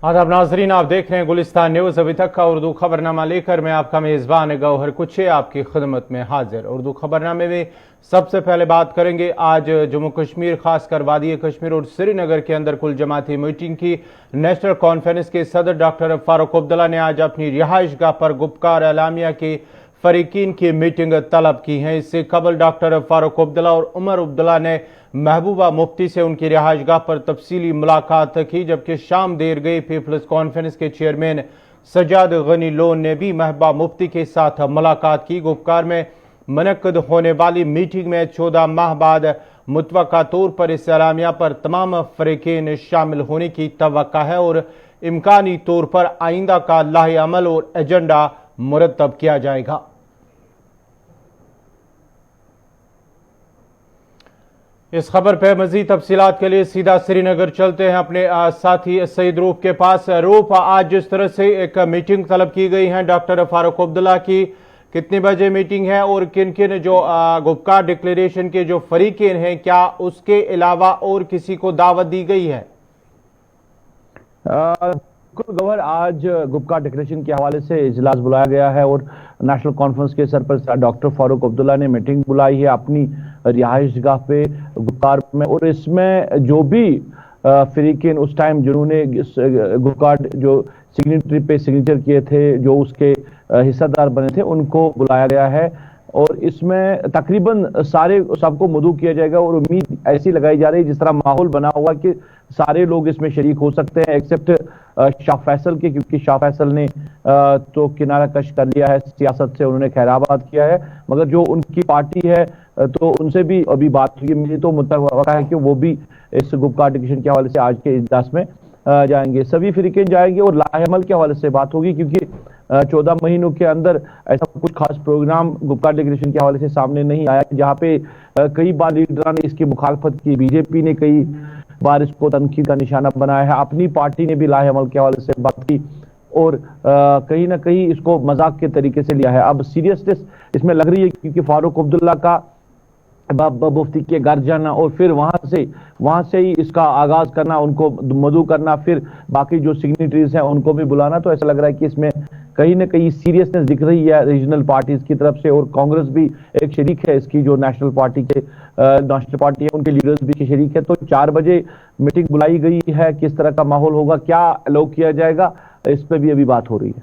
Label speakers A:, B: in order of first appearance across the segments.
A: आदाब नाजरीन, आप देख रहे हैं गुलिस्तान न्यूज। अभी तक का उर्दू खबरनामा लेकर मैं आपका मेजबान गौहर कुछे आपकी खिदमत में हाजिर। उर्दू खबरनामे में सबसे पहले बात करेंगे आज जम्मू कश्मीर, खासकर वादी कश्मीर और श्रीनगर के अंदर कुल जमाती मीटिंग की। नेशनल कॉन्फ्रेंस के सदर डॉक्टर फारूक अब्दुल्ला ने आज अपनी रिहाइश गाह पर गुपकार एलामिया के फरीकीन की मीटिंग तलब की है। इससे कबल डॉक्टर फारूक अब्दुल्ला और उमर अब्दुल्ला ने महबूबा मुफ्ती से उनकी रिहाइशगाह पर तफसीली मुलाकात की, जबकि शाम देर गई पीपल्स कॉन्फ्रेंस के चेयरमैन सजाद गनी लोन ने भी महबूबा मुफ्ती के साथ मुलाकात की। गुपकार में मुनक्कद होने वाली मीटिंग में 14 माह बाद मुतवक्का तौर पर इस एलामिया पर तमाम फरीकीन शामिल होने की तवक्का है और इम्कानी तौर पर आइंदा का लाहे अमल और एजेंडा मुरतब किया जाएगा। इस खबर पर मजीद तफसीलात के लिए सीधा श्रीनगर चलते हैं अपने साथी सईद रूफ के पास। रूफ, आज जिस तरह से एक मीटिंग तलब की गई है डॉक्टर फारूक अब्दुल्ला की, कितने बजे मीटिंग है और किन किन जो गुपकार डिक्लेरेशन के जो फरीकीन हैं, क्या उसके अलावा और किसी को दावत दी गई है?
B: गवर्नर, आज गुपकार डिक्लेरेशन के हवाले से इजलास बुलाया गया है और नेशनल कॉन्फ्रेंस के सरपरस्त डॉक्टर फारूक अब्दुल्ला ने मीटिंग बुलाई है अपनी रिहाइश गाह पे गुपकार में। और इसमें जो भी फरीकीन उस टाइम जिन्होंने गुपकार जो सिग्नेटरी पे सिग्नेचर किए थे, जो उसके हिस्सेदार बने थे, उनको बुलाया गया है। और इसमें तकरीबन सबको मदऊ किया जाएगा और उम्मीद ऐसी लगाई जा रही है जिस तरह माहौल बना हुआ कि सारे लोग इसमें शरीक हो सकते हैं एक्सेप्ट शाह फैसल के, क्योंकि शाह फैसल ने तो किनारा कश कर लिया है सियासत से, उन्होंने खैराबाद किया है। मगर जो उनकी पार्टी है तो उनसे भी अभी बात हुई, मुझे तो मुतवक्का है कि वो भी इस गुपकार डिक्लेरेशन के हवाले से आज के इजलास में जाएंगे। सभी फरीकीन जाएंगे और लाहेअमल के हवाले से बात होगी, क्योंकि 14 महीनों के अंदर ऐसा कुछ खास प्रोग्राम गुपकार डिक्लेरेशन के हवाले से सामने नहीं आया, जहां पे कई बार लीडरान ने इसकी मुखालफत की। बीजेपी ने कई बार इसको तनकीद का निशाना बनाया है, अपनी पार्टी ने भी लाहेअमल के हवाले से बात की और कहीं ना कहीं इसको मजाक के तरीके से लिया है। अब सीरियसनेस इसमें लग रही है, क्योंकि फारूक अब्दुल्ला का मुफ्ती के घर जाना और फिर वहां से ही इसका आगाज करना, उनको मदऊ करना, फिर बाकी जो सिग्नेटरीज हैं उनको भी बुलाना, तो ऐसा लग रहा है कि इसमें कहीं ना कहीं सीरियसनेस दिख रही है रीजनल पार्टीज की तरफ से। और कांग्रेस भी एक शरीक है इसकी, जो नेशनल पार्टी है उनके लीडर्स भी शरीक है। तो 4 बजे मीटिंग बुलाई गई है, किस तरह का माहौल होगा, क्या अलाउ किया जाएगा, इस पर भी अभी बात हो रही है।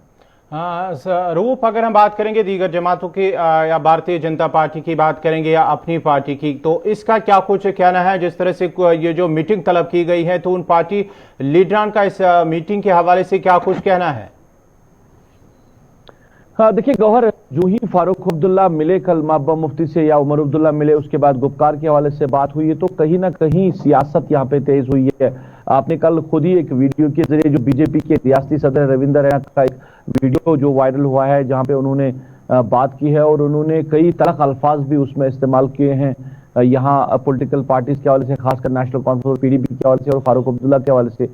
A: रूप, अगर हम बात करेंगे दीगर जमातों की या भारतीय जनता पार्टी की बात करेंगे या अपनी पार्टी की, तो इसका क्या कुछ कहना है? जिस तरह से ये जो मीटिंग तलब की गई है, तो उन पार्टी लीडरान का इस मीटिंग के हवाले से क्या कुछ कहना है?
B: हाँ, देखिए गौहर, जो ही फारूक अब्दुल्ला मिले कल महबूबा मुफ्ती से या उमर अब्दुल्ला मिले, उसके बाद गुपकार के हवाले से बात हुई है, तो कहीं ना कहीं सियासत यहाँ पे तेज हुई है। आपने कल खुद ही एक वीडियो के जरिए जो बीजेपी के रियासती सदर रविंदर रैना का एक वीडियो जो वायरल हुआ है, जहां पे उन्होंने बात की है और उन्होंने कई तलख अल्फाज भी उसमें इस्तेमाल किए हैं यहाँ पॉलिटिकल पार्टीज के हवाले से, खासकर नेशनल कॉन्फ्रेंस और पीडीपी के हवाले से और फारूक अब्दुल्ला के हवाले से।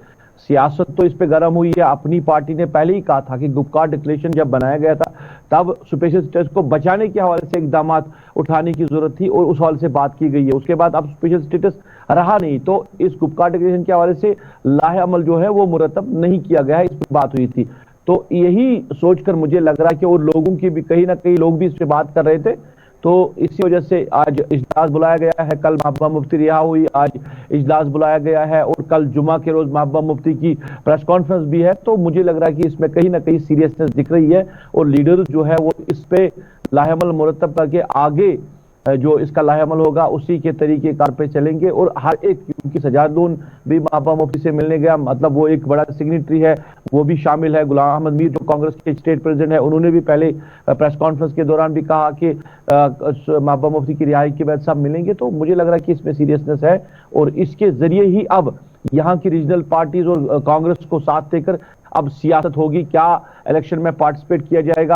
B: सियासत तो इस पे गर्म हुई है। अपनी पार्टी ने पहले ही कहा था कि गुपकार डिक्लेरेशन जब बनाया गया था तब स्पेशल स्टेटस को बचाने के हवाले से इकदाम उठाने की जरूरत थी और उस हवाले से बात की गई है। उसके बाद अब स्पेशल स्टेटस रहा नहीं, तो इस गुपकार डिक्लेरेशन के हवाले से लाहे अमल जो है वो मुरतब नहीं किया गया है, इस पर बात हुई थी। तो यही सोचकर मुझे लग रहा है कि और लोगों की भी कहीं ना कहीं लोग भी इस पर बात कर रहे थे, तो इसी वजह से आज इजलास बुलाया गया है। कल महबूबा मुफ्ती रिहा हुई, आज इजलास बुलाया गया है और कल जुमा के रोज महबूबा मुफ्ती की प्रेस कॉन्फ्रेंस भी है। तो मुझे लग रहा है कि इसमें कहीं ना कहीं सीरियसनेस दिख रही है और लीडर्स जो है वो इस पे लाहेअमल मुरतब करके आगे जो इसका लाहेअमल होगा उसी के तरीके कार पे चलेंगे। और हर एक, क्योंकि सजाद लोन भी महबूबा मुफ्ती से मिलने गया, मतलब वो एक बड़ा सिग्नेटरी है, वो भी शामिल है। गुलाम अहमद मीर जो कांग्रेस के स्टेट प्रेसिडेंट है, उन्होंने भी पहले प्रेस कॉन्फ्रेंस के दौरान भी कहा कि महबूबा मुफ्ती की रिहाई के बाद सब मिलेंगे। तो मुझे लग रहा है कि इसमें सीरियसनेस है और इसके जरिए ही अब यहाँ की रीजनल पार्टीज और कांग्रेस को साथ देकर अब सियासत होगी। क्या इलेक्शन में पार्टिसिपेट किया जाएगा,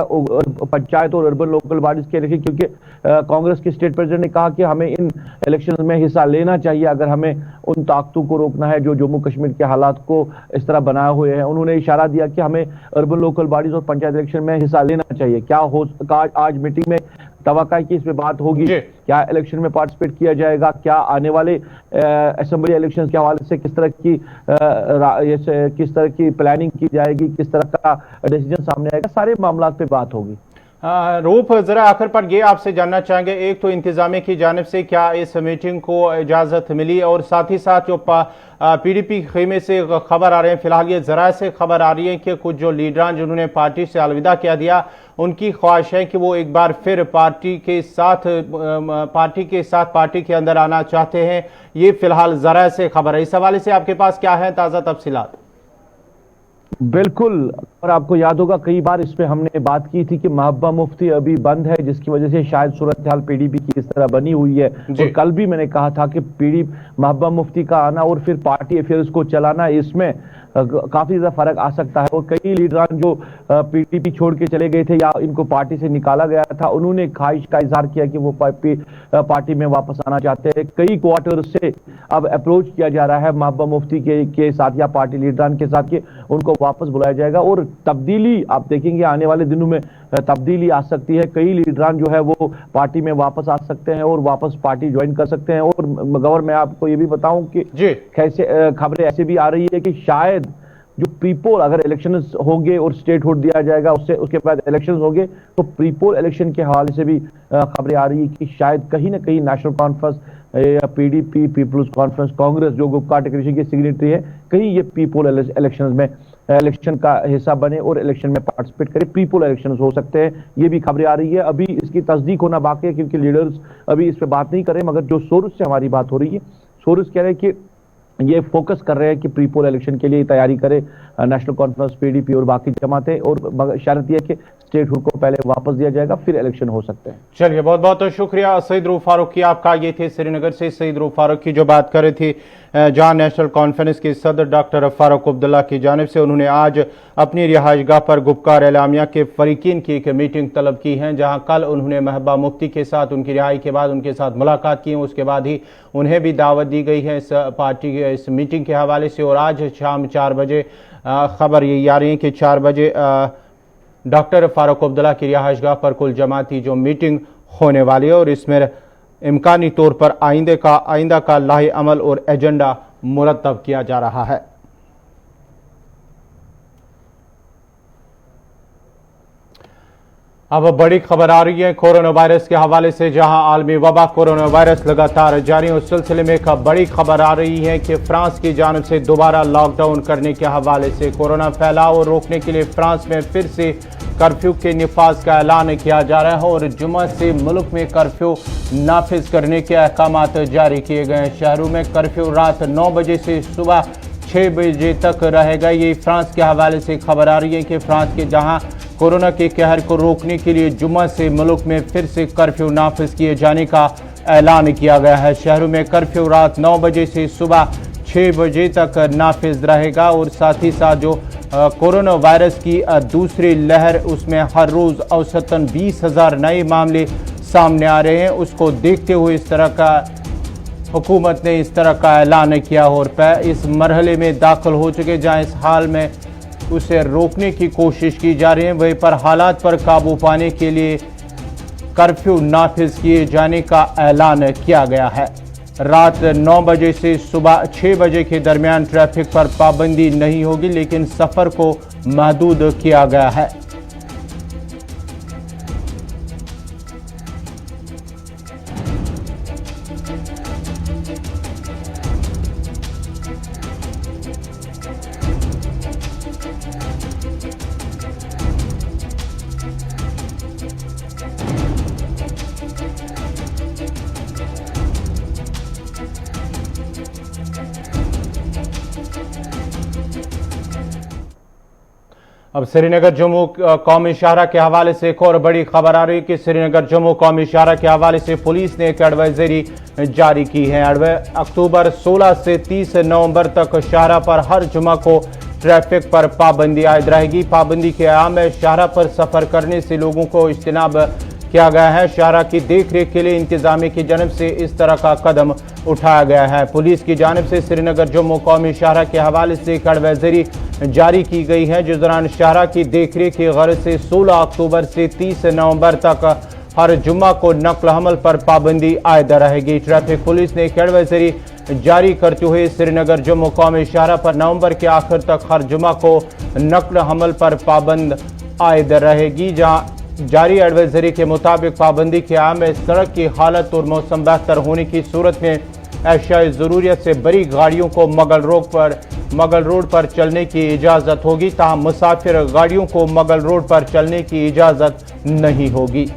B: पंचायत और अर्बन लोकल बॉडीज के इलेक्शन, क्योंकि कांग्रेस के स्टेट प्रेसिडेंट ने कहा कि हमें इन इलेक्शन में हिस्सा लेना चाहिए अगर हमें उन ताकतों को रोकना है जो जम्मू कश्मीर के हालात को इस तरह बनाए हुए हैं। उन्होंने इशारा दिया कि हमें अर्बन लोकल बॉडीज और पंचायत इलेक्शन में हिस्सा लेना चाहिए। क्या हो आज मीटिंग में तवक्का है कि इसमें बात होगी?
A: जी।
B: क्या इलेक्शन में पार्टिसिपेट किया जाएगा? क्या आने वाले असेंबली इलेक्शन के हवाले से किस तरह की प्लानिंग की जाएगी, किस तरह का डिसीजन सामने आएगा, सारे मामला पे बात होगी।
A: रूप, जरा आखिर पर ये आपसे जानना चाहेंगे, एक तो इंतजामिया की जानिब से क्या इस मीटिंग को इजाजत मिली, और साथ ही साथ जो पीडीपी खेमे से खबर आ रहे हैं, फिलहाल ये जरा से खबर आ रही है कि कुछ जो लीडरान जिन्होंने पार्टी से अलविदा कह दिया, उनकी ख्वाहिश है कि वो एक बार फिर पार्टी के साथ पार्टी के अंदर आना चाहते हैं। ये फिलहाल जरा से खबर है, इस हवाले से आपके पास क्या है ताज़ा तफसीलात?
B: बिल्कुल, और आपको याद होगा कई बार इस पे हमने बात की थी कि महबूबा मुफ्ती अभी बंद है, जिसकी वजह से शायद सूरत हाल पीडीपी की इस तरह बनी हुई है। और कल भी मैंने कहा था कि महबूबा मुफ्ती का आना और फिर पार्टी अफेयर्स को चलाना, इसमें काफी ज्यादा फर्क आ सकता है। और कई लीडरान जो पीडीपी छोड़ के चले गए थे या इनको पार्टी से निकाला गया था, उन्होंने ख्वाहिश का इजहार किया कि वो पार्टी में वापस आना चाहते हैं। कई क्वार्टर से अब अप्रोच किया जा रहा है महबूबा मुफ्ती के साथ या पार्टी लीडरान के साथ कि उनको वापस बुलाया जाएगा। और तब्दीली आप देखेंगे आने वाले दिनों में तब्दीली आ सकती है। कई लीडरान जो है वो पार्टी में वापस आ सकते हैं और वापस पार्टी ज्वाइन कर सकते हैं। और गवर्नर, मैं आपको ये भी बताऊं कि कैसे खबरें ऐसे भी आ रही है कि शायद जो प्रीपोल, अगर इलेक्शंस होंगे और स्टेटहुड दिया जाएगा, उसके बाद इलेक्शंस होंगे, तो प्रीपोल इलेक्शन के हवाले से भी खबरें आ रही है कि शायद कहीं ना कहीं नेशनल कॉन्फ्रेंस या पीडीपी, पीपल्स कॉन्फ्रेंस, कांग्रेस जो गुप्कार टेक्नीशियन की सिग्नेटरी है, कहीं ये प्रीपोल इलेक्शंस में इलेक्शन का हिस्सा बने और इलेक्शन में पार्टिसिपेट करे। प्रीपोल इलेक्शंस हो सकते हैं, ये भी खबरें आ रही है। अभी इसकी तस्दीक होना बाकी है क्योंकि लीडर्स अभी इस पर बात नहीं कर रहे, मगर जो सोर्स से हमारी बात हो रही है, सोर्स कह रहे हैं कि ये फोकस कर रहे हैं कि प्रीपोल इलेक्शन के लिए तैयारी करे नेशनल कॉन्फ्रेंस, पीडीपी और बाकी जमातें, और शर्त यह कि स्टेटहुड को पहले वापस दिया जाएगा, फिर इलेक्शन हो सकते हैं।
A: चलिए, बहुत बहुत शुक्रिया सईद रूफ फारूक की आपका। ये थे श्रीनगर से सईद रूफ फारूक की जो बात कर रहे थे, जहां नेशनल कॉन्फ्रेंस के सदर डॉक्टर फारूक अब्दुल्ला की जानिब से उन्होंने आज अपनी रिहाइशगाह पर गुपकार एलामिया के फरीकीन की एक मीटिंग तलब की है, जहां कल उन्होंने महबूबा मुफ्ती के साथ उनकी रिहाई के बाद उनके साथ मुलाकात की, उसके बाद ही उन्हें भी दावत दी गई है इस पार्टी के इस मीटिंग के हवाले से। और आज शाम 4 बजे खबर यही आ रही है कि 4 बजे डॉक्टर फारूक अब्दुल्ला की रिहाइशगाह पर कुल जमाती जो मीटिंग होने वाली है, और इसमें इम्कानी तौर पर आइंदा का लाहे अमल और एजेंडा मुरतब किया जा रहा है। अब बड़ी खबर आ रही है कोरोना वायरस के हवाले से, जहां आलमी वबा कोरोना वायरस लगातार जारी है। उस सिलसिले में एक बड़ी खबर आ रही है कि फ्रांस की जानिब से दोबारा लॉकडाउन करने के हवाले से कोरोना फैलाव रोकने के लिए फ्रांस में फिर से कर्फ्यू के निफाज का ऐलान किया जा रहा है, और जुम्मे से मुल्क में कर्फ्यू नाफिज करने के अहकाम जारी किए गए हैं। शहरों में कर्फ्यू रात 9 बजे से सुबह 6 बजे तक रहेगा। ये फ्रांस के हवाले से खबर आ रही है कि फ्रांस के जहां कोरोना के कहर को रोकने के लिए जुम्मे से मुल्क में फिर से कर्फ्यू नाफिज किए जाने का ऐलान किया गया है। शहरों में कर्फ्यू रात 9 बजे से सुबह 6 बजे तक नाफिज रहेगा, और साथ ही साथ जो कोरोना वायरस की दूसरी लहर, उसमें हर रोज़ औसतन 20,000 नए मामले सामने आ रहे हैं। उसको देखते हुए इस तरह का हुकूमत ने इस तरह का ऐलान किया, और इस मरहले में दाखिल हो चुके, जहाँ इस हाल में उसे रोकने की कोशिश की जा रही है। वहीं पर हालात पर काबू पाने के लिए कर्फ्यू नाफिज किए जाने का ऐलान किया गया है। रात 9 बजे से सुबह 6 बजे के दरमियान ट्रैफिक पर पाबंदी नहीं होगी, लेकिन सफ़र को महदूद किया गया है। अब श्रीनगर जम्मू कौमी शाहरा के हवाले से एक और बड़ी खबर आ रही है कि श्रीनगर जम्मू कौमी शाहरा के हवाले से पुलिस ने एक एडवाइजरी जारी की है। अक्टूबर 16 से 30 नवंबर तक शाहरा पर हर जुमा को ट्रैफिक पर पाबंदी आयद रहेगी। पाबंदी के आम में शाहरा पर सफर करने से लोगों को इज्तनाब किया गया है। शाहरा की देखरेख के लिए इंतजामिया की जानिब से इस तरह का कदम उठाया गया है। पुलिस की जानिब से श्रीनगर जम्मू कौमी शाहरा के हवाले से एक एडवाइजरी जारी की गई है, जिस दौरान शाहरा की देखरेख की गर्ज से 16 अक्टूबर से 30 नवंबर तक हर जुम्मा को नकल हमल पर पाबंदी आयद रहेगी। ट्रैफिक पुलिस ने एक एडवाइजरी जारी करते हुए श्रीनगर जम्मू कौमी शाहरा पर नवंबर के आखिर तक हर जुम्मा को नकल हमल पर पाबंद आयद रहेगी। जहां जारी एडवाइजरी के मुताबिक पाबंदी के आम में सड़क की हालत और मौसम बेहतर होने की सूरत में एशियाई ज़रूरियत से बड़ी गाड़ियों को मगल रोड पर चलने की इजाज़त होगी, ताहम मुसाफिर गाड़ियों को मगल रोड पर चलने की इजाज़त नहीं होगी।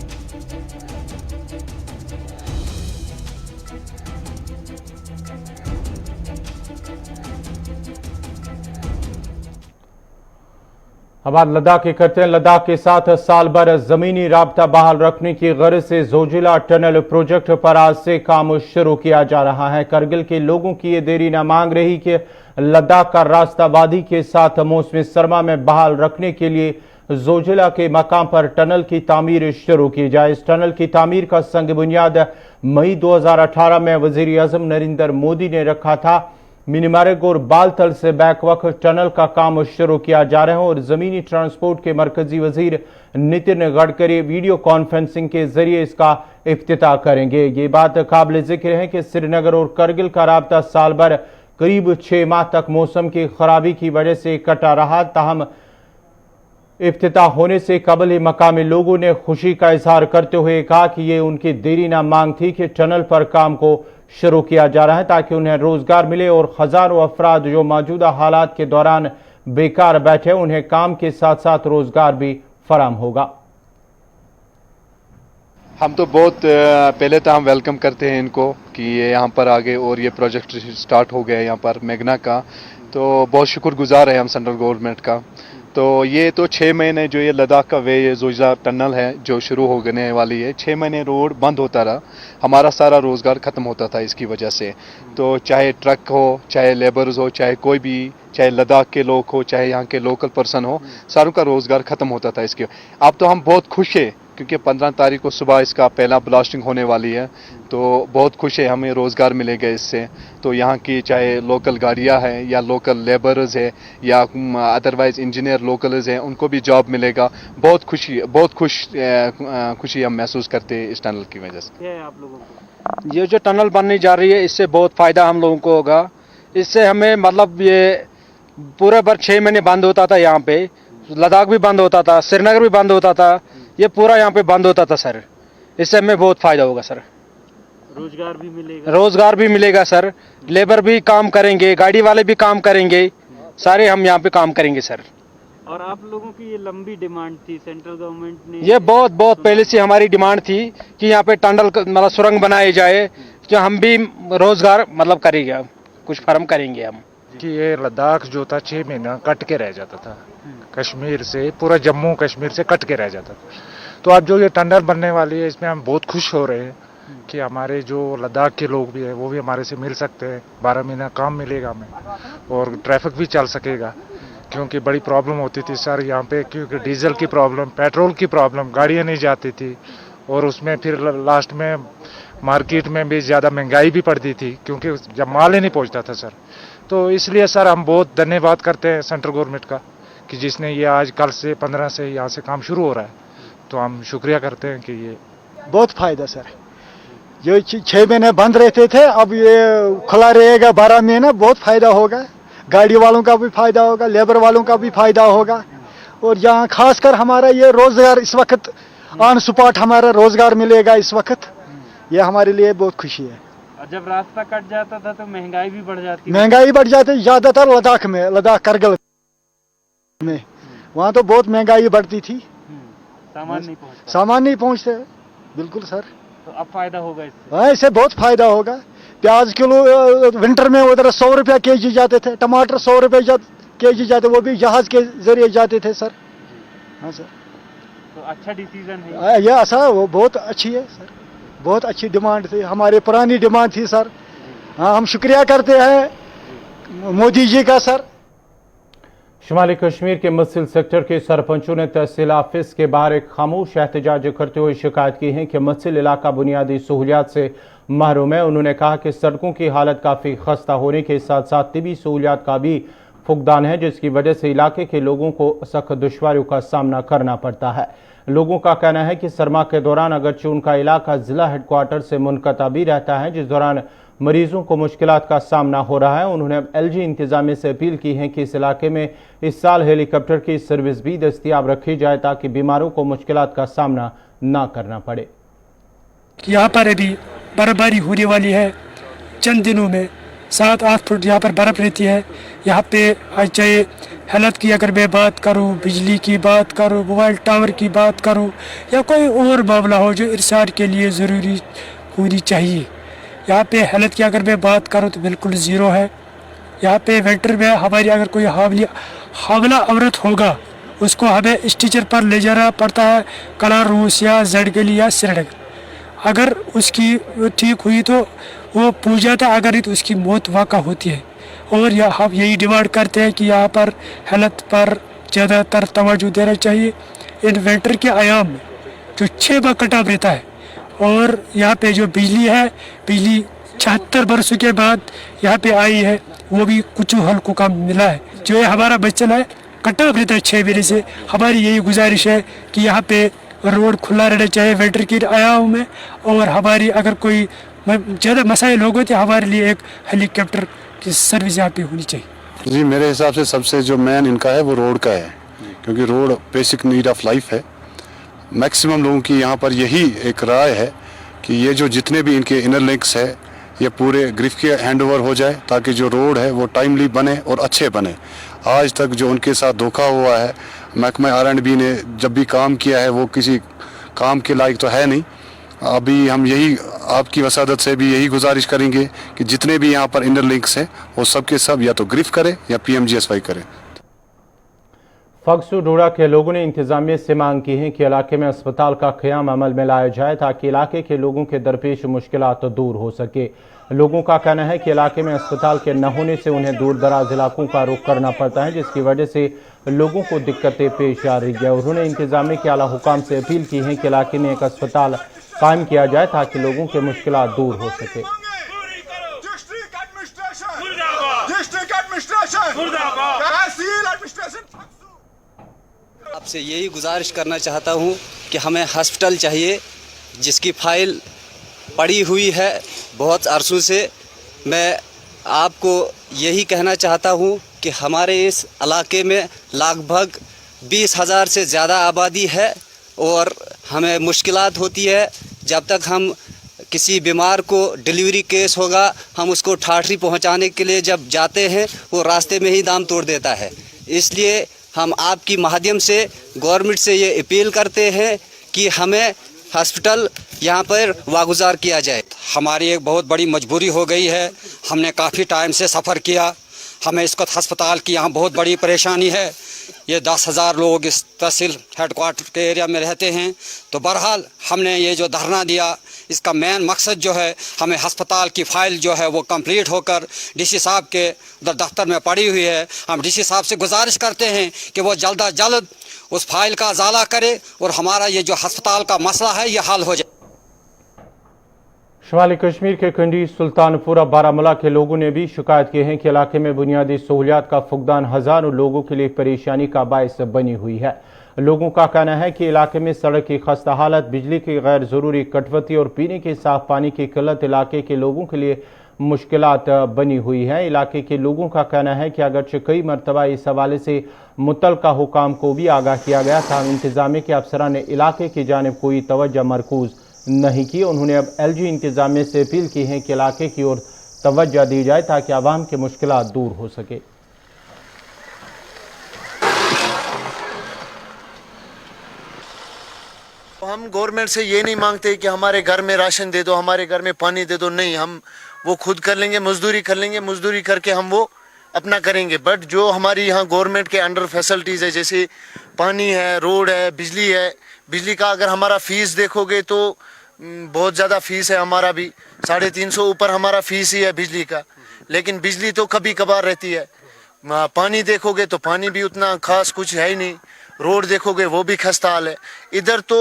A: अब बात लद्दाख की करते हैं। लद्दाख के साथ साल भर जमीनी राब्ता बहाल रखने की गर्ज से जोजिला टनल प्रोजेक्ट पर आज से काम शुरू किया जा रहा है। करगिल के लोगों की ये देरी न मांग रही कि लद्दाख का रास्ता वादी के साथ मौसमी सरमा में बहाल रखने के लिए जोजिला के मकाम पर टनल की तामीर शुरू की जाए। इस टनल की तामीर का संग बुनियाद मई 2018 में वजीर आजम नरेंद्र मोदी ने रखा था। मिनीमार्ग और बालतल से बैक वक्त टनल का काम शुरू किया जा रहा है और जमीनी ट्रांसपोर्ट के मरकजी वजीर नितिन गडकरी वीडियो कॉन्फ्रेंसिंग के जरिए इसका इफ्तिताह करेंगे। ये बात काबिल जिक्र है कि श्रीनगर और करगिल का राब्ता साल भर करीब 6 माह तक मौसम की खराबी की वजह से कटा रहा, ताहम इफ्तिताह होने से कबल ही मकामी लोगों ने खुशी का इजहार करते हुए कहा कि ये उनकी देरी ना मांग थी कि टनल पर काम को शुरू किया जा रहा है ताकि उन्हें रोजगार मिले और हजारों अफराद जो मौजूदा हालात के दौरान बेकार बैठे उन्हें काम के साथ साथ रोजगार भी फराम होगा।
C: हम तो बहुत पहले तो हम वेलकम करते हैं इनको कि ये यहाँ पर आ गए और ये प्रोजेक्ट स्टार्ट हो गया है यहाँ पर मेघना का, तो बहुत शुक्रगुजार है हम सेंट्रल गवर्नमेंट का। तो ये तो 6 महीने जो ये लद्दाख का वे ये जोजिला टनल है जो शुरू होने वाली है, 6 महीने रोड बंद होता रहा, हमारा सारा रोज़गार ख़त्म होता था इसकी वजह से। तो चाहे ट्रक हो, चाहे लेबर्स हो, चाहे कोई भी, चाहे लद्दाख के लोग हो, चाहे यहाँ के लोकल पर्सन हो, सारों का रोज़गार ख़त्म होता था इसके। अब तो हम बहुत खुश हैं क्योंकि 15 तारीख को सुबह इसका पहला ब्लास्टिंग होने वाली है, तो बहुत खुश है, हमें रोज़गार मिलेगा इससे। तो यहाँ की चाहे लोकल गाड़ियाँ हैं या लोकल लेबरर्स है या अदरवाइज इंजीनियर लोकल्स हैं, उनको भी जॉब मिलेगा। बहुत खुशी हम महसूस करते हैं इस टनल की वजह से।
D: आप लोगों को ये जो टनल बनने जा रही है इससे बहुत फ़ायदा हम लोगों को होगा। इससे हमें मतलब ये पूरे भर 6 महीने बंद होता था, यहाँ पे लद्दाख भी बंद होता था, श्रीनगर भी बंद होता था, ये पूरा यहाँ पे बंद होता था सर। इससे हमें बहुत फायदा होगा सर, रोजगार भी मिलेगा सर, लेबर भी काम करेंगे, गाड़ी वाले भी काम करेंगे, सारे हम यहाँ पे काम करेंगे सर।
E: और आप लोगों की ये लंबी डिमांड थी, सेंट्रल गवर्नमेंट ने
D: ये बहुत पहले से हमारी डिमांड थी कि यहाँ पे टनल मतलब सुरंग बनाए जाए, जो हम भी रोजगार मतलब करेंगे, कुछ फर्म करेंगे हम।
F: कि ये लद्दाख जो था 6 महीना कट के रह जाता था, कश्मीर से पूरा जम्मू कश्मीर से कट के रह जाता था। तो अब जो ये टनल बनने वाली है इसमें हम बहुत खुश हो रहे हैं कि हमारे जो लद्दाख के लोग भी हैं वो भी हमारे से मिल सकते हैं, 12 महीना काम मिलेगा हमें और ट्रैफिक भी चल सकेगा। क्योंकि बड़ी प्रॉब्लम होती थी सर यहाँ पे, क्योंकि डीजल की प्रॉब्लम, पेट्रोल की प्रॉब्लम, गाड़ियाँ नहीं जाती थी और उसमें फिर लास्ट में मार्केट में भी ज़्यादा महंगाई भी पड़ती थी क्योंकि जब माल ही नहीं पहुँचता था सर। तो इसलिए सर हम बहुत धन्यवाद करते हैं सेंट्रल गवर्नमेंट का कि जिसने ये आज कल से 15 से यहाँ से काम शुरू हो रहा है, तो हम शुक्रिया करते हैं कि ये
G: बहुत फायदा सर। जो 6 महीने बंद रहते थे अब ये खुला रहेगा 12 महीने, बहुत फायदा होगा, गाड़ी वालों का भी फायदा होगा, लेबर वालों का भी फायदा होगा। और यहाँ खासकर हमारा ये रोजगार इस वक्त ऑन स्पॉट हमारा रोजगार मिलेगा इस वक्त, ये हमारे लिए बहुत खुशी है।
E: और जब रास्ता कट जाता था तो महंगाई भी बढ़ जाती,
G: ज्यादातर लद्दाख में, लद्दाख करगिल में, वहाँ तो बहुत महंगाई बढ़ती थी, सामान नहीं पहुँचते। बिल्कुल सर,
E: तो अब फायदा होगा इससे।
G: हाँ, इससे बहुत फायदा होगा। प्याज किलो विंटर में उधर 100 रुपया केजी जाते थे, टमाटर 100 रुपये केजी जाते, वो भी जहाज के जरिए जाते थे सर। हाँ सर,
E: तो अच्छा डिसीजन है
G: ये ऐसा, वो बहुत अच्छी है सर, बहुत अच्छी डिमांड थी, हमारी पुरानी डिमांड थी सर। हाँ, हम शुक्रिया करते हैं मोदी जी का सर।
A: शुमाली कश्मीर के मस्सिल सेक्टर के सरपंचों ने तहसील ऑफिस के बाहर एक खामोश एहतजाज करते हुए शिकायत की है कि मस्सिल इलाका बुनियादी सहूलियात से महरूम है। उन्होंने कहा कि सड़कों की हालत काफ़ी खस्ता होने के साथ साथ तिबी सहूलियात का भी फुकदान है, जिसकी वजह से इलाके के लोगों को सख्त दुश्वारियों का सामना करना पड़ता है। लोगों का कहना है कि सरमा के दौरान अगरचे उनका इलाका जिला हेडक्वार्टर से मुनक़ता भी रहता है, जिस दौरान मरीजों को मुश्किलात का सामना हो रहा है। उन्होंने LG इंतजामिया से अपील की है कि इस इलाके में इस साल हेलीकॉप्टर की सर्विस भी दस्तियाब रखी जाए ताकि बीमारों को मुश्किलात का सामना ना करना पड़े।
H: यहाँ पर अभी बर्फबारी होने वाली है, चंद दिनों में 7-8 फुट यहाँ पर बर्फ रहती है। यहाँ पे चाहे हेल्थ की अगर मैं बात करूँ, बिजली की बात करूँ, मोबाइल टावर की बात करूँ या कोई और मामला हो जो इरशाद के लिए ज़रूरी होनी चाहिए। यहाँ पे हेल्थ की अगर मैं बात करूँ तो बिल्कुल ज़ीरो है। यहाँ पे विंटर में हमारी अगर कोई हावला औरत होगा उसको हमें स्टीचर पर ले जाना पड़ता है, कलारूस या जड़गली या श्रीनगर। अगर उसकी ठीक हुई तो वो पूजा था, अगर नहीं तो उसकी मौत वाक़ा होती है। और हम यही डिमांड करते हैं कि यहाँ पर हेल्थ पर ज़्यादातर तवज्जो देना चाहिए। इन विंटर के आयाम में जो 6 माह कटाव रहता है और यहाँ पे जो बिजली है, बिजली 76 बरसों के बाद यहाँ पे आई है, वो भी कुछ हल्कों का मिला है। जो ये हमारा बच्चन है कटाव रहता है 6 महीने से। हमारी यही गुजारिश है कि यहाँ पे रोड खुला रहना चाहिए विंटर के आयाम में। और हमारी अगर कोई ज़्यादा मसाइल हो गए तो हमारे लिए एक हेलीकॉप्टर की सर्विस यहाँ पे होनी चाहिए।
I: जी, मेरे हिसाब से सबसे जो मेन इनका है वो रोड का है, क्योंकि road basic need of life है। मैक्सिमम लोगों की यहाँ पर यही एक राय है कि ये जो जितने भी इनके इनर लिंक्स है ये पूरे ग्रिफ के हैंडओवर हो जाए ताकि जो रोड है वो टाइमली बने और अच्छे बने। आज तक जो उनके साथ धोखा हुआ है, महकमा R&B ने जब भी काम किया है वो किसी काम के लायक तो है नहीं। अभी हम यही आपकी वसादत से भी यही गुजारिश करेंगे कि जितने भी यहाँ पर इनर लिंक्स हैं वो सब के सब या तो ग्रिफ करें या PMGSY करें।
A: फगसू डोडा के लोगों ने इंतजामिया से मांग की है कि इलाके में अस्पताल का क़याम अमल में लाया जाए ताकि इलाके के लोगों के दरपेश मुश्किलात दूर हो सके। लोगों का कहना है कि इलाके में अस्पताल के न होने से उन्हें दूर दराज इलाकों का रुख करना पड़ता है, जिसकी वजह से लोगों को दिक्कतें पेश आ रही है। उन्होंने इंतजामिया के आला हुकाम से अपील की है कि इलाके में एक अस्पताल कायम किया जाए ताकि लोगों के मुश्किलात दूर हो सके।
J: आपसे यही गुजारिश करना चाहता हूं कि हमें हॉस्पिटल चाहिए जिसकी फाइल पड़ी हुई है बहुत अरसों से। मैं आपको यही कहना चाहता हूं कि हमारे इस इलाके में लगभग 20,000 से ज़्यादा आबादी है और हमें मुश्किलात होती है। जब तक हम किसी बीमार को डिलीवरी केस होगा, हम उसको ठाठरी पहुंचाने के लिए जब जाते हैं वो रास्ते में ही दाम तोड़ देता है। इसलिए हम आपकी माध्यम से गवर्नमेंट से ये अपील करते हैं कि हमें हॉस्पिटल यहाँ पर वागुजार किया जाए।
K: हमारी एक बहुत बड़ी मजबूरी हो गई है, हमने काफ़ी टाइम से सफ़र किया, हमें इस वक्त हस्पताल की यहाँ बहुत बड़ी परेशानी है। ये 10,000 लोग इस तहसील हेडक्वार्टर के एरिया में रहते हैं। तो बहरहाल हमने ये जो धरना दिया, इसका मेन मकसद जो है हमें हस्पताल की फ़ाइल जो है वो कंप्लीट होकर DC साहब के उधर दफ्तर में पड़ी हुई है। हम DC साहब से गुजारिश करते हैं कि वो जल्द अज जल्द उस फाइल का अजाला करे और हमारा ये जो हस्पताल का मसला है ये हल हो जाए।
A: शुमाली कश्मीर के कंडी, सुल्तानपुर और बारामूला के लोगों ने भी शिकायत की है कि इलाके में बुनियादी सहूलियात का फुकदान हजारों लोगों के लिए परेशानी का बायस बनी हुई है। लोगों का कहना है कि इलाके में सड़क की खस्ता हालत, बिजली की गैर ज़रूरी कटौती और पीने के साफ पानी की किल्लत इलाके के लोगों के लिए मुश्किलात बनी हुई है। इलाके के लोगों का कहना है कि अगरचे कई मरतबा इस हवाले से मुतलका हुकाम को भी आगाह किया गया था, इंतजामिया के अफसरान ने इलाके की जानिब कोई तवज्जो मरकूज नहीं की। उन्होंने अब LG इंतजामिया से अपील की है कि इलाके की ओर तवज्जो दी जाए ताकि आवाम की मुश्किलात दूर हो सके।
L: हम गवर्नमेंट से ये नहीं मांगते कि हमारे घर में राशन दे दो, हमारे घर में पानी दे दो, नहीं, हम वो खुद कर लेंगे, मजदूरी कर लेंगे, मजदूरी करके हम वो अपना करेंगे। बट जो हमारी यहाँ गवर्नमेंट के अंडर फैसिलिटीज़ है, जैसे पानी है, रोड है, बिजली है, बिजली का अगर हमारा फीस देखोगे तो बहुत ज़्यादा फीस है हमारा भी, 350 ऊपर हमारा फीस ही है बिजली का, लेकिन बिजली तो कभी कभार रहती है। पानी देखोगे तो पानी भी उतना खास कुछ है ही नहीं, रोड देखोगे वो भी खस्ता हाल है। इधर तो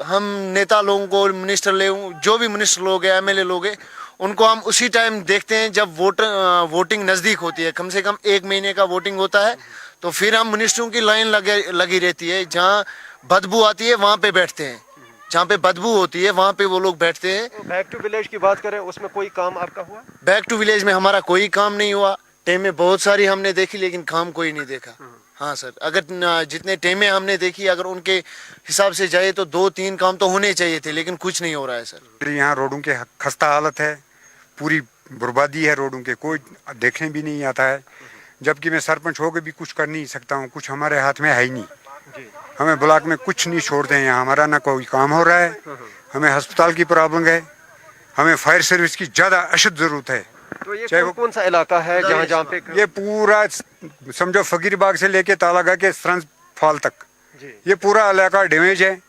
L: हम नेता लोगों को, मिनिस्टर जो भी मिनिस्टर लोग हैं, MLA लोग हैं, उनको हम उसी टाइम देखते हैं जब वोटिंग नज़दीक होती है, कम से कम 1 महीने का वोटिंग होता है, तो फिर हम मिनिस्टरों की लाइन लगी रहती है। जहाँ बदबू आती है वहाँ पे बैठते हैं, जहाँ पे बदबू होती है वहाँ पे वो लोग बैठते हैं।
M: बैक टू विलेज की बात करें, उसमें कोई काम आपका हुआ?
L: बैक टू विलेज में हमारा कोई काम नहीं हुआ। टेमें बहुत सारी हमने देखी लेकिन काम कोई नहीं देखा। हाँ सर, अगर जितने टेमें हमने देखी अगर उनके हिसाब से जाए तो 2-3 काम तो होने चाहिए थे, लेकिन कुछ नहीं हो रहा है सर।
N: यहाँ रोडों के खस्ता हालत है, पूरी बर्बादी है रोडों के, कोई देखने भी नहीं आता है। जबकि मैं सरपंच होकर भी कुछ कर नहीं सकता हूँ, कुछ हमारे हाथ में है ही नहीं। हमें ब्लॉक में कुछ नहीं छोड़ते हैं, यहाँ हमारा ना कोई काम हो रहा है। हमें अस्पताल की प्रॉब्लम है, हमें फायर सर्विस की ज़्यादा अशद ज़रूरत है।
M: तो ये कौन सा इलाका है जहाँ पे?
N: ये पूरा समझो फकीरबाग से लेके तालागा के सरंज फॉल तक ये पूरा इलाका डैमेज है।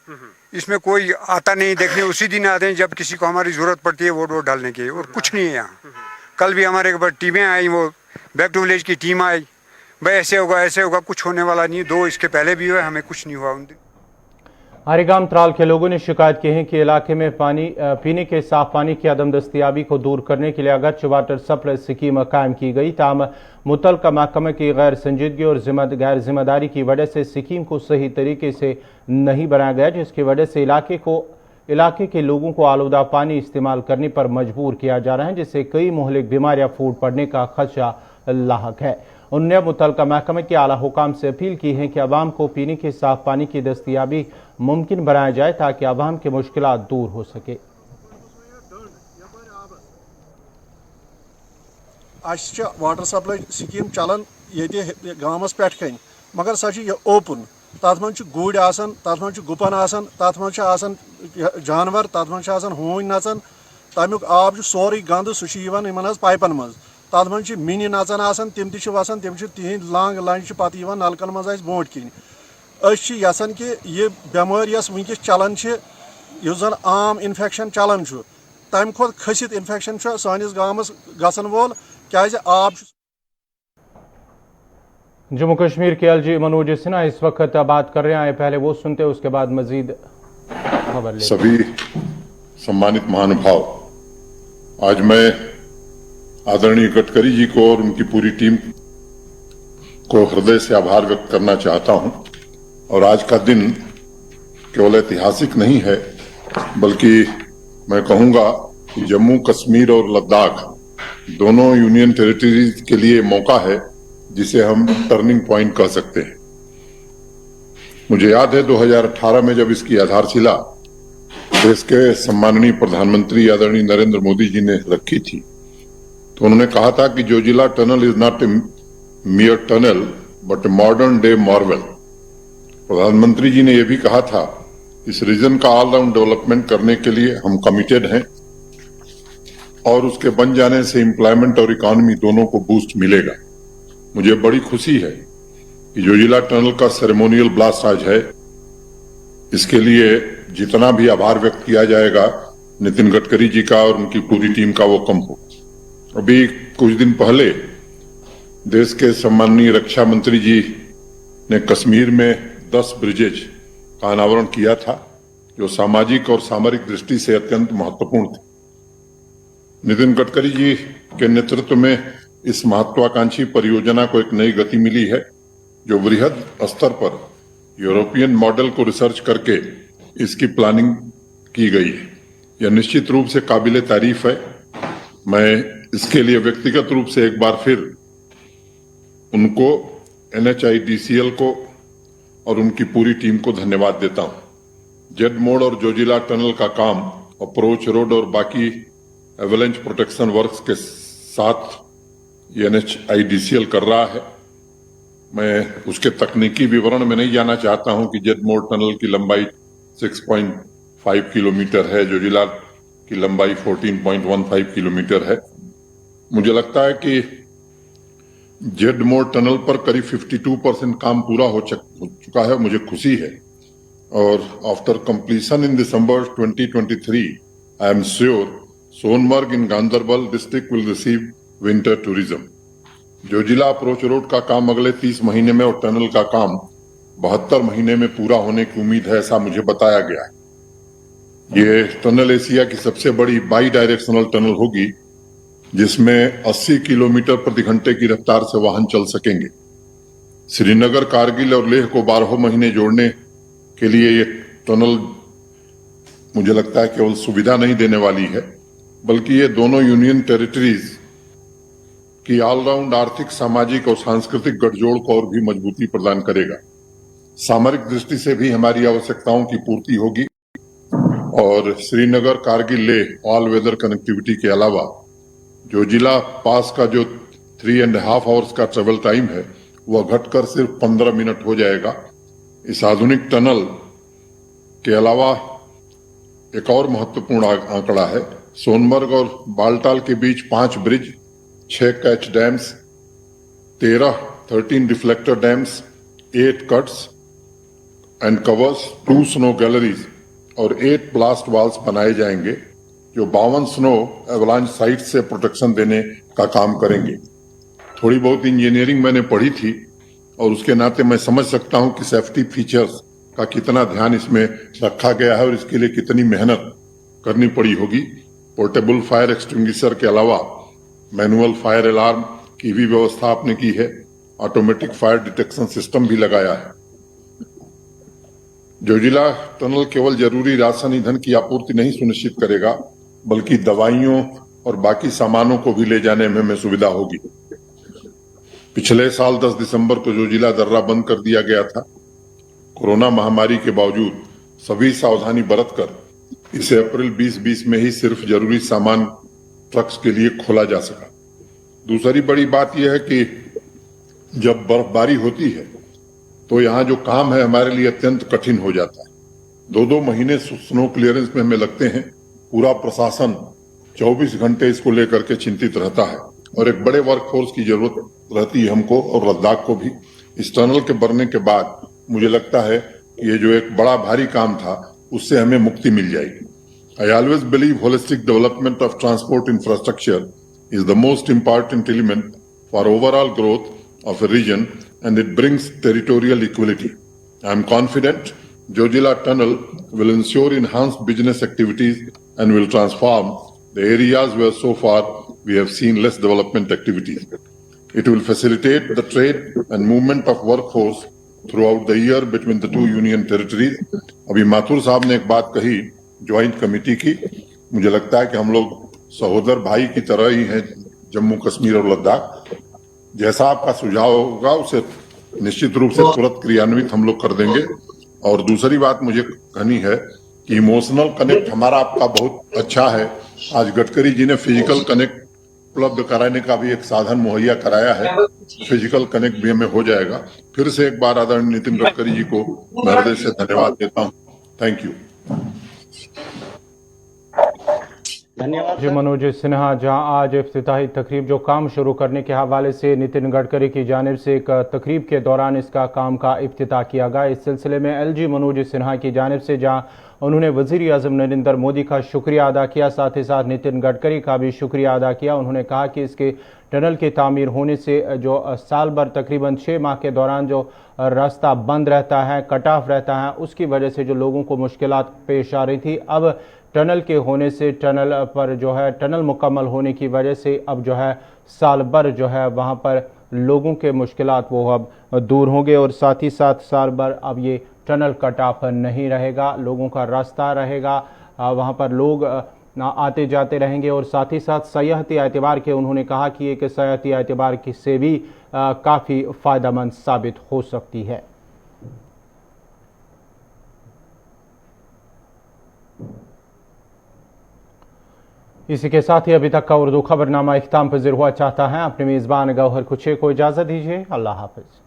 N: इसमें कोई आता नहीं देखने, उसी दिन आते हैं जब किसी को हमारी जरूरत पड़ती है वोट डालने की, और कुछ नहीं है यहाँ। कल भी हमारे एक बार टीमें आई, वो बैक टू विलेज की टीम आई, भाई ऐसे होगा, कुछ होने वाला नहीं। 2 इसके पहले भी हुए, हमें कुछ नहीं हुआ उन दिन।
A: हरिगाम त्राल के लोगों ने शिकायत की है कि इलाके में पीने के साफ पानी की अदम दस्तियाबी को दूर करने के लिए अगरचे वाटर सप्लाई स्कीम कायम की गई, ताहम मुतल्लिका महकमे की गैर संजीदगी और गैर जिम्मेदारी की वजह से स्कीम को सही तरीके से नहीं बनाया गया, जिसकी वजह से इलाके के लोगों को आलूदा पानी इस्तेमाल करने पर मजबूर किया जा रहा है, जिससे कई मुहलिक बीमारियां फूट पड़ने का खदशा लाहक है। उन्होंने मुतल्लिका महकमे के आला हुकाम से अपील की है कि अवाम को पीने के साफ पानी की दस्तियाबी मुमकिन बनाया जाए ताकि अवाम की मुश्किलात दूर हो सके।
O: वाटर सप्लाई स्कीम चलान ये गामस पे कन, मगर सह ओपन, तथ मन गुड़ आसान, तथ मन गुपन आसान, तथ मन जानवर, तथ मन हून नचान, तमिक आब सोरे गंद सह पाइपन मज, तथ मन मिनी नचान आसान, तिम वसान, तिम तिहद लांग लंच पत नलकन मज ब्रोट किन। यसान कि यह बेमार यस वनकस चलान युस जन आम इन्फेक्शन चलान तम खुद खसित इन्फेक्शन सानिस गामस गसन वोल क्या आब।
A: जम्मू कश्मीर के एलजी मनोज सिन्हा इस वक्त बात कर रहे हैं, पहले वो सुनते हैं, उसके बाद मजीद खबर ले।
P: सभी सम्मानित महानुभाव, आज मैं आदरणीय गडकरी जी को और उनकी पूरी टीम को हृदय से आभार व्यक्त करना चाहता हूं। और आज का दिन केवल ऐतिहासिक नहीं है, बल्कि मैं कहूंगा कि जम्मू कश्मीर और लद्दाख दोनों यूनियन टेरिटरीज के लिए मौका है जिसे हम टर्निंग पॉइंट कह सकते हैं। मुझे याद है 2018 में जब इसकी आधारशिला देश के सम्माननीय प्रधानमंत्री आदरणीय नरेंद्र मोदी जी ने रखी थी, तो उन्होंने कहा था कि Zoji La tunnel is not a मियर tunnel but a modern day marvel. प्रधानमंत्री जी ने यह भी कहा था, इस रीजन का ऑलराउंड डेवलपमेंट करने के लिए हम कमिटेड हैं और उसके बन जाने से एम्प्लॉयमेंट और इकोनॉमी दोनों को बूस्ट मिलेगा। मुझे बड़ी खुशी है कि जोजिला टनल का सेरेमोनियल ब्लास्ट आज है। इसके लिए जितना भी आभार व्यक्त किया जाएगा नितिन गडकरी जी का और उनकी पूरी टीम का, वो कम हो। अभी कुछ दिन पहले देश के सम्माननीय रक्षा मंत्री जी ने कश्मीर में 10 ब्रिजेज का अनावरण किया था, जो सामाजिक और सामरिक दृष्टि से अत्यंत महत्वपूर्ण थे। नितिन गडकरी जी के नेतृत्व में इस महत्वाकांक्षी परियोजना को एक नई गति मिली है, जो वृहद स्तर पर यूरोपियन मॉडल को रिसर्च करके इसकी प्लानिंग की गई है। यह निश्चित रूप से काबिले तारीफ है। मैं इसके लिए व्यक्तिगत रूप से एक बार फिर उनको, NHIDCL को और उनकी पूरी टीम को धन्यवाद देता हूं। जेड मोड़ और जोजिला टनल का काम अप्रोच रोड और बाकी एवलेंच प्रोटेक्शन वर्क्स के साथ NHIDCL कर रहा है। मैं उसके तकनीकी विवरण में नहीं जाना चाहता हूं कि जेड मोड़ टनल की लंबाई 6.5 किलोमीटर है, जोजिला की लंबाई 14.15 किलोमीटर है। मुझे लगता है कि जेड मोड़ टनल पर करीब 52% काम पूरा हो चुका है, मुझे खुशी है। और after completion in December 2023, I am sure Sonamarg in Ganderbal district will receive winter tourism. Zojila approach road का काम अगले 30 महीने में और टनल का काम 72 महीने में पूरा होने की उम्मीद है, ऐसा मुझे बताया गया है। ये टनल एशिया की सबसे बड़ी बाई डायरेक्शनल टनल होगी, जिसमें 80 किलोमीटर प्रति घंटे की रफ्तार से वाहन चल सकेंगे। श्रीनगर, कारगिल और लेह को 12 महीने जोड़ने के लिए ये टनल मुझे लगता है केवल सुविधा नहीं देने वाली है, बल्कि ये दोनों यूनियन टेरिटरीज की ऑलराउंड आर्थिक, सामाजिक और सांस्कृतिक गठजोड़ को और भी मजबूती प्रदान करेगा। सामरिक दृष्टि से भी हमारी आवश्यकताओं की पूर्ति होगी और Srinagar, Kargil, Leh all weather connectivity के अलावा जोजिला पास का जो 3.5 आवर्स का ट्रेवल टाइम है वह घटकर सिर्फ 15 मिनट हो जाएगा। इस आधुनिक टनल के अलावा एक और महत्वपूर्ण आंकड़ा है, सोनमर्ग और बालटाल के बीच 5 bridge, 6 catch dams, 13 reflector dams, 8 cuts and covers, 2 snow galleries और 8 ब्लास्ट वाल्स बनाए जाएंगे, जो 52 स्नो एवलांच साइट से प्रोटेक्शन देने का काम करेंगे। थोड़ी बहुत इंजीनियरिंग मैंने पढ़ी थी और उसके नाते मैं समझ सकता हूं कि सेफ्टी फीचर्स का कितना ध्यान इसमें रखा गया है और इसके लिए कितनी मेहनत करनी पड़ी होगी। पोर्टेबल फायर एक्सटिंग्विशर के अलावा मैनुअल फायर अलार्म की भी व्यवस्था आपने की है, ऑटोमेटिक फायर डिटेक्शन सिस्टम भी लगाया है। जोजिला टनल केवल जरूरी राशन ईंधन की आपूर्ति नहीं सुनिश्चित करेगा, बल्कि दवाइयों और बाकी सामानों को भी ले जाने में हमें सुविधा होगी। पिछले साल 10 दिसंबर को जोजिला दर्रा बंद कर दिया गया था। कोरोना महामारी के बावजूद सभी सावधानी बरतकर इसे अप्रैल 2020 में ही सिर्फ जरूरी सामान ट्रक्स के लिए खोला जा सका। दूसरी बड़ी बात यह है कि जब बर्फबारी होती है तो यहाँ जो काम है हमारे लिए अत्यंत कठिन हो जाता है। 2-2 महीने स्नो क्लियरेंस में हमें लगते हैं। पूरा प्रशासन 24 घंटे इसको लेकर के चिंतित रहता है और एक बड़े वर्कफोर्स की जरूरत रहती है हमको और लद्दाख को भी। इस टनल के बनने के बाद मुझे लगता है कि ये जो एक बड़ा भारी काम था उससे हमें मुक्ति मिल जाएगी। I always believe holistic development of transport infrastructure is the most important element for overall growth of a region, and it brings territorial equality. I am confident Jojila Tunnel will ensure enhanced business activities and will transform the areas where so far we have seen less development activities. It will facilitate the trade and movement of workforce throughout the year between the 2 union territories. अभी माथुर साहब ने एक बात कही joint committee की, मुझे लगता है कि हम लोग सहोदर भाई की तरह ही हैं जम्मू कश्मीर और लद्दाख। जैसा आपका सुझाव होगा उसे निश्चित रूप से तुरंत क्रियान्वित हम लोग कर देंगे। और दूसरी बात मुझे कहनी है कि इमोशनल कनेक्ट हमारा आपका बहुत अच्छा है। आज गडकरी जी ने फिजिकल कनेक्ट उपलब्ध कराने का भी एक साधन मुहैया कराया है, फिजिकल कनेक्ट भी हमें हो जाएगा। फिर से एक बार आदरणीय नितिन गडकरी जी को मैं हृदय से धन्यवाद देता हूँ। Thank you.
A: जी मनोज सिन्हा, जहां आज इफ्तिताही तकरीब जो काम शुरू करने के हवाले से नितिन गडकरी की जानिब से एक तकरीब के दौरान इसका काम का इफ्तिताह किया गया। इस सिलसिले में एलजी मनोज सिन्हा की जानिब से जहां उन्होंने वज़ीर आज़म नरेंद्र मोदी का शुक्रिया अदा किया, साथ ही साथ नितिन गडकरी का भी शुक्रिया अदा किया। उन्होंने कहा कि इसके टनल की तामीर होने से जो साल भर तकरीबन 6 माह के दौरान जो रास्ता बंद रहता है, कट ऑफ रहता है, उसकी वजह से जो लोगों को मुश्किलात पेश आ रही थी, अब टनल के होने से टनल पर जो है टनल मुकम्मल होने की वजह से अब जो है साल भर जो है वहाँ पर लोगों के मुश्किलात वो अब दूर होंगे और साथ ही साथ साल भर अब ये टनल कट ऑफ नहीं रहेगा, लोगों का रास्ता रहेगा, वहाँ पर लोग आते जाते रहेंगे और साथ ही साथ सयाहती एतबार के उन्होंने कहा कि एक सयाहती एतबार से भी काफ़ी फ़ायदेमंद साबित हो सकती है। इसी के साथ ही अभी तक का उर्दू खबरनामा इख्तिताम पज़ीर हुआ चाहता है। अपने मेज़बान गौहर कुछे को इजाज़त दीजिए। अल्लाह हाफ़िज़।